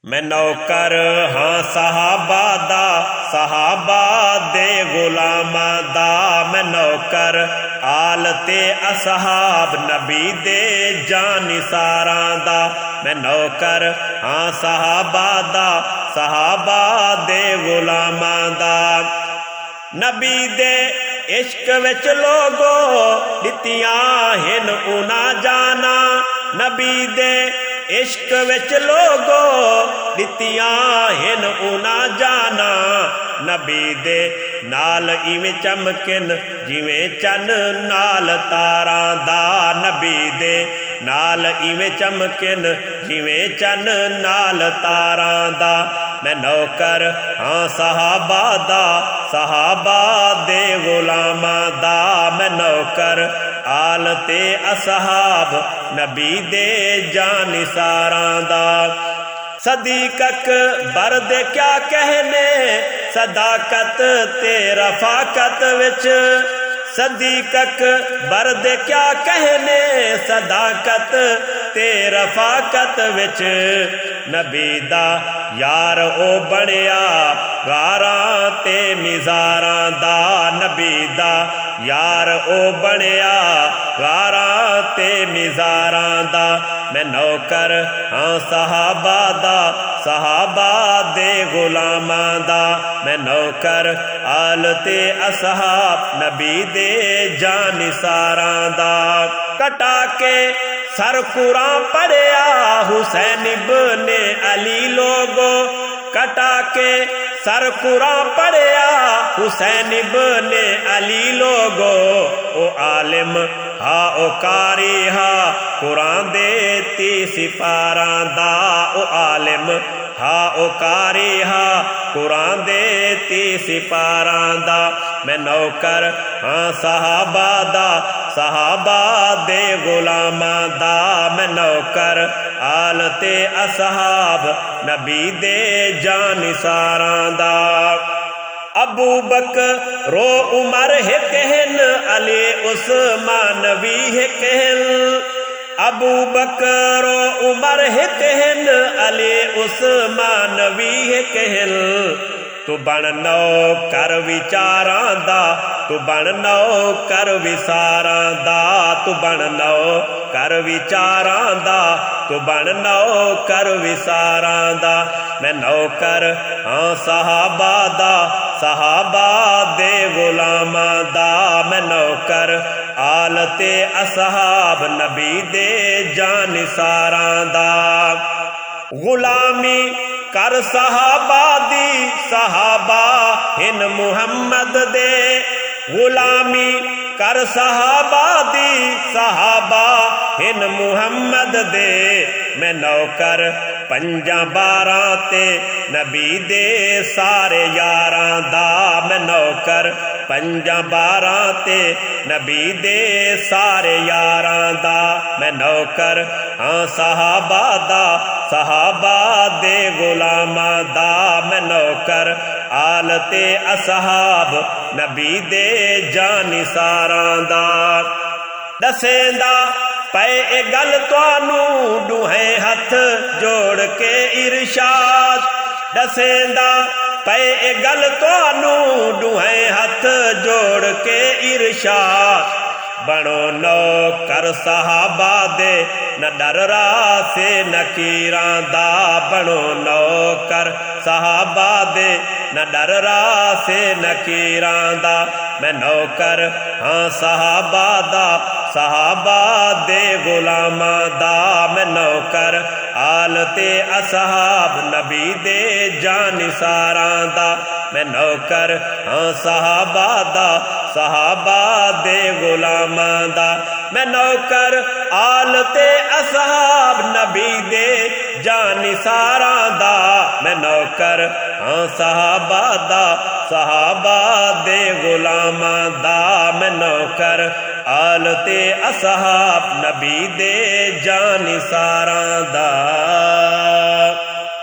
میں نوکر ہاں صحابہ دا، صحابہ دے غلاماں دا، میں نوکر آل تے اصحاب نبی دے جانثاراں دا، میں نوکر ہاں صحابہ دا، صحابہ دے غلاماں دا۔ نبی دے عشق وچ لوگو دتیاں ہن انہاں جانا، نبی دے عشق وچ لوگو دتیاں ہن انہاں جانا، نبی دے نال ایویں چمکن جویں چن نال تاراں دا، نبی دے نال ایویں چمکن جویں چن نال تاراں دا، میں نوکر ہاں صحابہ دا، صحابہ دے غلاماں دا، میں نوکر آل تے اصحاب نبی دے جانثاراں دا۔ صدیق اکبر دے کیا کہنے صداقت تے رفاقت وچ، صدیق اکبر دے کیا کہنے صداقت تے رفاقت وچ، نبی دا یار او بنیا غاراں تے مزاراں دا، نبی دا یار او بنیا غاراں تے مزاراں دا، میں نوکر ہاں صحابہ دا، صحابہ دے غلاماں دا، میں نوکر آل تے اصحاب نبی دے جانثاراں دا۔ کٹا کے سر قرآن پڑھیا حسین ابن علی لوگو، کٹا کے سر قرآن پڑھیا حسین ابن علی لوگو، او عالم ہا او قاری ہا قرآن دے 30 سپاراں دا، او عالم ہا او قاری ہا قرآن دے 30 سپاراں دا، میں نوکر ہاں صحابہ دا، صحابہ دے غلاماں دا، میں نوکر آل تے اصحاب نبی دے جانثاراں دا۔ ابو بکر رو عمر ہک ہن، علی عثمان وی ہک ہن، ابو بکر رو عمر ہک ہن، علی عثمان وی ہک ہن، تو بن نوکر وچاراں دا، تو بن نوکر وساراں دا، تو بن نوکر وچاراں دا، تو بن نوکر وساراں دا، میں نوکر ہاں صحابہ دا، صحابہ دے غلاماں دا، میں نوکر آل تے اصحاب نبی دے جانثاراں دا۔ غلامی کر صحابہ دی، صحابہ ہن محمد دے، غلامی کر صحابہ دی، صحابہ ہن محمد دے، میں نوکر 5 تے نبی دے سارے یاراں دا، میں نوکر 5 تے نبی دے سارے یاراں دا، میں نوکر ہاں صحابہ دا، صحابہ دے غلاماں دا، میں نوکر آل تے اصحاب نبی دے جانثاراں دا۔ دسیندا پے اے گل تانوں دوہیں ہتھ جوڑ کے ارشاد، دسیندا پے اے گل تانوں دوہیں ہتھ جوڑ کے ارشاد، بنو نوکر صحابہ دے نہ ڈر راسے نکیراں دا، بنو نوکر صحابہ دے نہ ڈر راسے نکیراں دا، میں نوکر ہاں صحابہ دا، صحابہ دے غلاماں دا، میں نوکر آل تے اصحاب نبی دے جانثاراں دا، میں نوکر ہاں صحابہ دا، صحابہ دے غلاماں دا، میں نوکر آل تے اصحاب نبی دے جانثاراں دا، میں نوکر ہاں صحابہ دا، صحابہ دے غلاماں دا، میں نوکر آل تے اصحاب نبی دے جانثاراں دا۔